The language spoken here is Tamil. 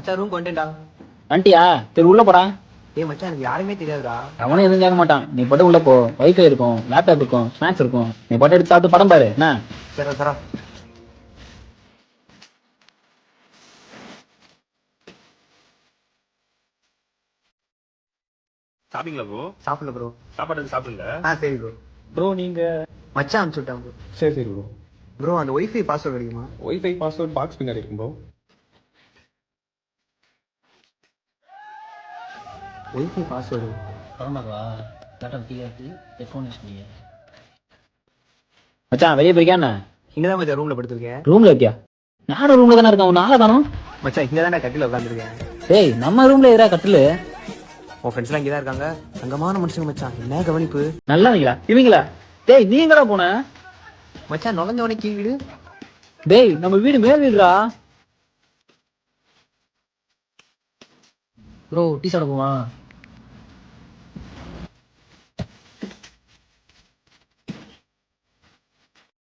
மச்சான் ரூம் கொண்டேன்டா. ஆண்டியா சரி உள்ள போடா. ஏய் மச்சான் எனக்கு யாருமே தெரியாதுடா. அவனும் எதுவும் கேட்க மாட்டான். நீ போட்டு உள்ள போ. வைஃபை இருக்கும், லேப்டாப் இருக்கும், ஸ்நாக்ஸ் இருக்கும். நீ போட்டு எடுத்து சாப்பிட்டு படம் பாரு என்ன. சரா சரா. சாப்பிட்டீங்களா ப்ரோ? சாப்பிடல ப்ரோ. சாப்பாடு சாப்பிடுங்க. சரி ப்ரோ. ப்ரோ நீங்க மச்சான் அனுப்பிச்சு விட்டான் ப்ரோ. சரி சரி ப்ரோ. ப்ரோ அந்த ஒய்ஃபை பாஸ்வேர்டு கிடைக்குமா? ஒய்ஃபை பாஸ்வேர்ட் பாக்ஸ் பின்னாடி இருக்கும் ப்ரோ. ஒய்ஃபை பாஸ்வேர்டு மச்சான் வெளியே போய்க்கா என்ன? இங்கதான் மச்சான் ரூம்ல படுத்திருக்கேன். ரூம்ல இருக்கியா? நானும் ரூம்ல தானே இருக்கேன். உன் ஆளை காணோம். மச்சான் இங்க தான் கட்டில உட்காந்துருக்கேன். டேய் நம்ம ரூம்ல எதிரா கட்டிலு. உன் ஃப்ரெண்ட்ஸ் எல்லாம் இங்கதான் இருக்காங்க. தங்கமான மனுஷங்க மச்சான். என்ன கவனிப்பு. நல்லவங்களா இவங்களா? டேய் நீ எங்கடா போன? மச்சான் நுழைஞ்சவனே கீழ் வீடு. டேய் நம்ம வீடு மேல் வீடுடா. ப்ரோ டீ சாப்பிட போவா?